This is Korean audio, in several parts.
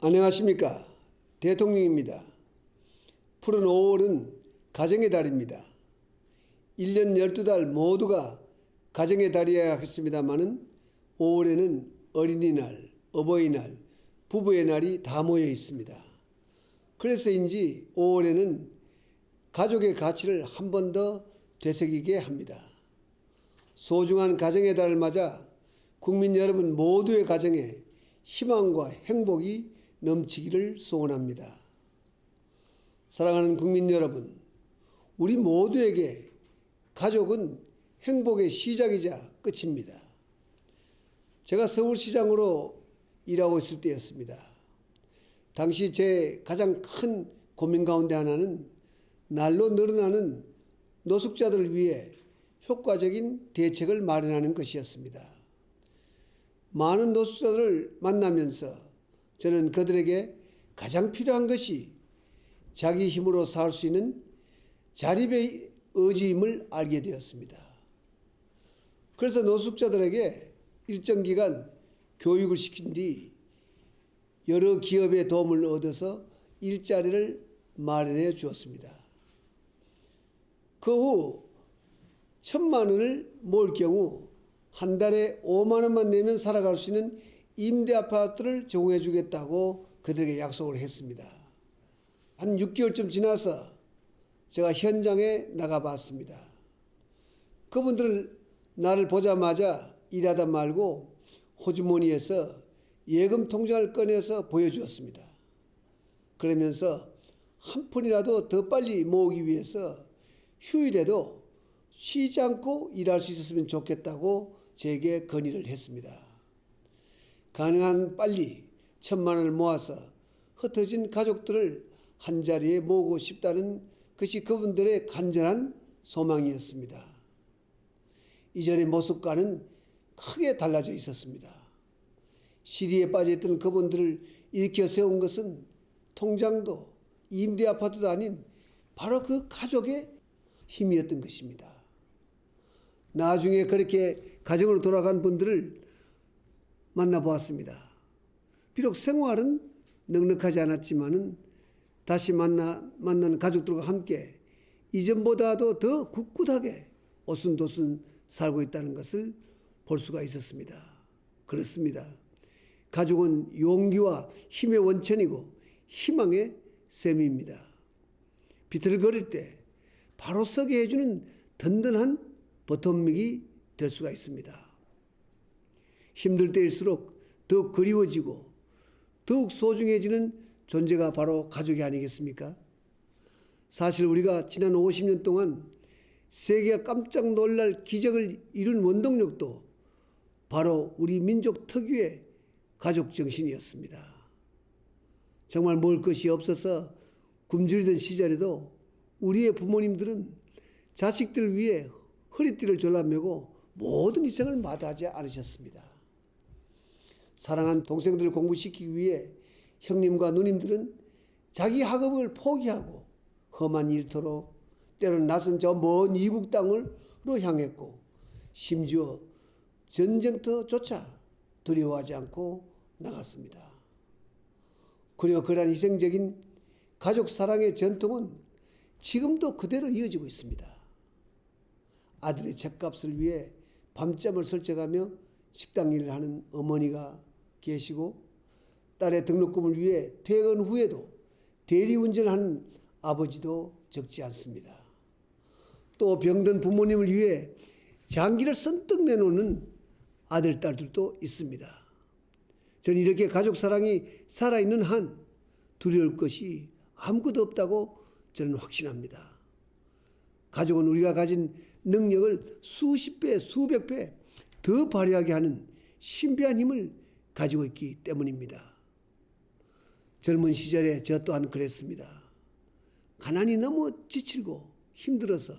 안녕하십니까. 대통령입니다. 푸른 5월은 가정의 달입니다. 1년 12달 모두가 가정의 달이어야 하겠습니다마는 5월에는 어린이날, 어버이날, 부부의 날이 다 모여 있습니다. 그래서인지 5월에는 가족의 가치를 한 번 더 되새기게 합니다. 소중한 가정의 달을 맞아 국민 여러분 모두의 가정에 희망과 행복이 넘치기를 소원합니다. 사랑하는 국민 여러분, 우리 모두에게 가족은 행복의 시작이자 끝입니다. 제가 서울시장으로 일하고 있을 때였습니다. 당시 제 가장 큰 고민 가운데 하나는 날로 늘어나는 노숙자들을 위해 효과적인 대책을 마련하는 것이었습니다. 많은 노숙자들을 만나면서 저는 그들에게 가장 필요한 것이 자기 힘으로 살 수 있는 자립의 의지임을 알게 되었습니다. 그래서 노숙자들에게 일정 기간 교육을 시킨 뒤 여러 기업의 도움을 얻어서 일자리를 마련해 주었습니다. 그 후 1,000만 원을 모을 경우 한 달에 5만 원만 내면 살아갈 수 있는 임대 아파트를 제공해 주겠다고 그들에게 약속을 했습니다. 한 6개월쯤 지나서 제가 현장에 나가봤습니다. 그분들은 나를 보자마자 일하다 말고 호주머니에서 예금 통장을 꺼내서 보여주었습니다. 그러면서 한 푼이라도 더 빨리 모으기 위해서 휴일에도 쉬지 않고 일할 수 있었으면 좋겠다고 제게 건의를 했습니다. 가능한 빨리 1,000만 원을 모아서 흩어진 가족들을 한자리에 모으고 싶다는 것이 그분들의 간절한 소망이었습니다. 이전의 모습과는 크게 달라져 있었습니다. 시리에 빠져있던 그분들을 일으켜 세운 것은 통장도 임대 아파트도 아닌 바로 그 가족의 힘이었던 것입니다. 나중에 그렇게 가정으로 돌아간 분들을 만나보았습니다. 비록 생활은 넉넉하지 않았지만은 다시 만난 가족들과 함께 이전보다도 더 굳굳하게 오순도순 살고 있다는 것을 볼 수가 있었습니다. 그렇습니다. 가족은 용기와 힘의 원천이고 희망의 셈입니다. 비틀거릴 때 바로 서게 해주는 든든한 버팀목이 될 수가 있습니다. 힘들 때일수록 더욱 그리워지고 더욱 소중해지는 존재가 바로 가족이 아니겠습니까? 사실 우리가 지난 50년 동안 세계가 깜짝 놀랄 기적을 이룬 원동력도 바로 우리 민족 특유의 가족 정신이었습니다. 정말 먹을 것이 없어서 굶주리던 시절에도 우리의 부모님들은 자식들을 위해 허리띠를 졸라매고 모든 희생을 마다하지 않으셨습니다. 사랑한 동생들을 공부시키기 위해 형님과 누님들은 자기 학업을 포기하고 험한 일터로 때로는 낯선 저 먼 이국 땅으로 향했고 심지어 전쟁터조차 두려워하지 않고 나갔습니다. 그리고 그러한 희생적인 가족 사랑의 전통은 지금도 그대로 이어지고 있습니다. 아들의 책값을 위해 밤잠을 설쳐가며 식당 일을 하는 어머니가 계시고 딸의 등록금을 위해 퇴근 후에도 대리운전하는 아버지도 적지 않습니다. 또 병든 부모님을 위해 장기를 선뜻 내놓는 아들, 딸들도 있습니다. 저는 이렇게 가족 사랑이 살아있는 한 두려울 것이 아무것도 없다고 저는 확신합니다. 가족은 우리가 가진 능력을 수십 배, 수백 배 더 발휘하게 하는 신비한 힘을 가지고 있기 때문입니다. 젊은 시절에 저 또한 그랬습니다. 가난이 너무 지치고 힘들어서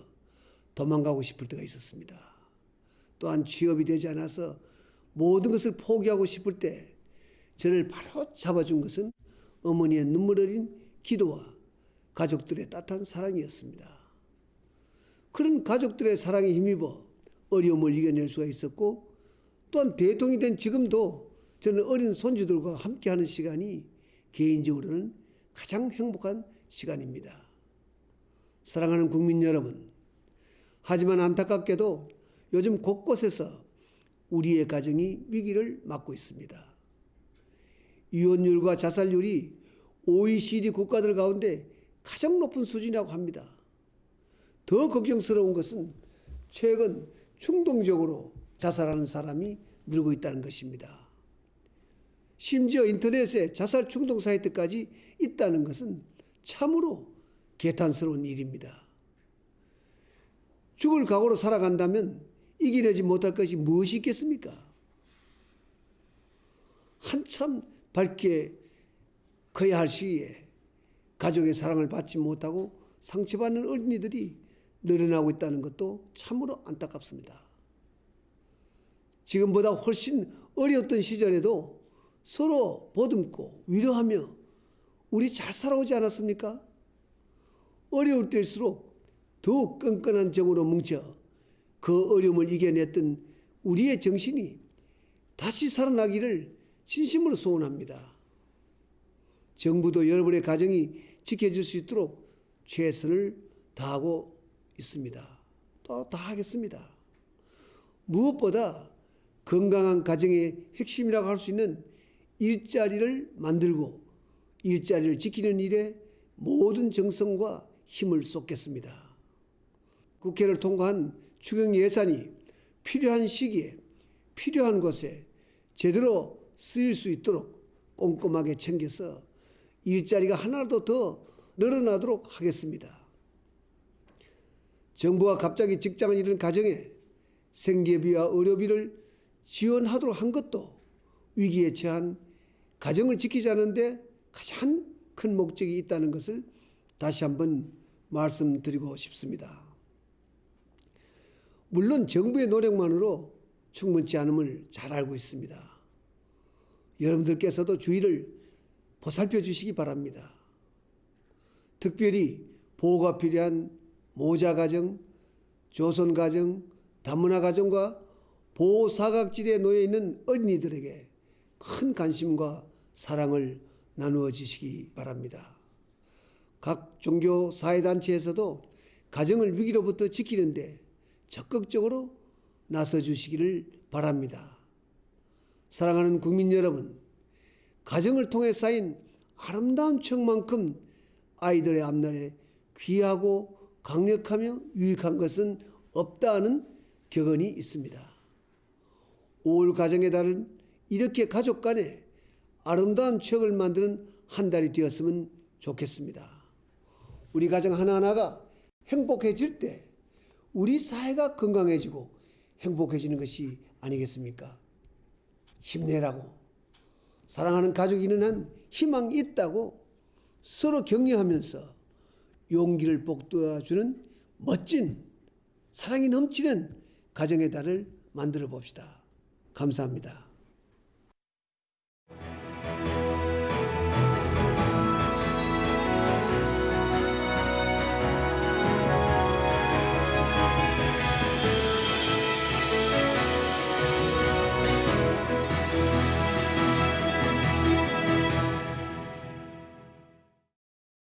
도망가고 싶을 때가 있었습니다. 또한 취업이 되지 않아서 모든 것을 포기하고 싶을 때 저를 바로 잡아준 것은 어머니의 눈물 어린 기도와 가족들의 따뜻한 사랑이었습니다. 그런 가족들의 사랑에 힘입어 어려움을 이겨낼 수가 있었고 또한 대통령이 된 지금도 저는 어린 손주들과 함께하는 시간이 개인적으로는 가장 행복한 시간입니다. 사랑하는 국민 여러분, 하지만 안타깝게도 요즘 곳곳에서 우리의 가정이 위기를 맞고 있습니다. 이혼율과 자살률이 OECD 국가들 가운데 가장 높은 수준이라고 합니다. 더 걱정스러운 것은 최근 충동적으로 자살하는 사람이 늘고 있다는 것입니다. 심지어 인터넷에 자살 충동 사이트까지 있다는 것은 참으로 개탄스러운 일입니다. 죽을 각오로 살아간다면 이겨내지 못할 것이 무엇이 있겠습니까? 한참 밝게 커야 할 시기에 가족의 사랑을 받지 못하고 상처받는 어린이들이 늘어나고 있다는 것도 참으로 안타깝습니다. 지금보다 훨씬 어려웠던 시절에도 서로 보듬고 위로하며 우리 잘 살아오지 않았습니까? 어려울 때일수록 더욱 끈끈한 정으로 뭉쳐 그 어려움을 이겨냈던 우리의 정신이 다시 살아나기를 진심으로 소원합니다. 정부도 여러분의 가정이 지켜질 수 있도록 최선을 다하고 있습니다. 또 다하겠습니다. 무엇보다 건강한 가정의 핵심이라고 할 수 있는 일자리를 만들고 일자리를 지키는 일에 모든 정성과 힘을 쏟겠습니다. 국회를 통과한 추경 예산이 필요한 시기에 필요한 곳에 제대로 쓰일 수 있도록 꼼꼼하게 챙겨서 일자리가 하나라도 더 늘어나도록 하겠습니다. 정부가 갑자기 직장을 잃은 가정에 생계비와 의료비를 지원하도록 한 것도 위기에 처한 가정을 지키자는 데 가장 큰 목적이 있다는 것을 다시 한번 말씀드리고 싶습니다. 물론 정부의 노력만으로 충분치 않음을 잘 알고 있습니다. 여러분들께서도 주의를 보살펴 주시기 바랍니다. 특별히 보호가 필요한 모자가정, 조선가정, 다문화가정과 보호사각지대에 놓여 있는 어린이들에게 큰 관심과 사랑을 나누어 주시기 바랍니다. 각 종교 사회단체에서도 가정을 위기로부터 지키는데 적극적으로 나서 주시기를 바랍니다. 사랑하는 국민 여러분, 가정을 통해 쌓인 아름다운 척만큼 아이들의 앞날에 귀하고 강력하며 유익한 것은 없다는 격언이 있습니다. 5월 가정의 달은 이렇게 가족 간에 아름다운 추억을 만드는 한 달이 되었으면 좋겠습니다. 우리 가정 하나하나가 행복해질 때 우리 사회가 건강해지고 행복해지는 것이 아니겠습니까? 힘내라고, 사랑하는 가족이 있는 한 희망이 있다고 서로 격려하면서 용기를 북돋아주는 멋진 사랑이 넘치는 가정의 달을 만들어 봅시다. 감사합니다.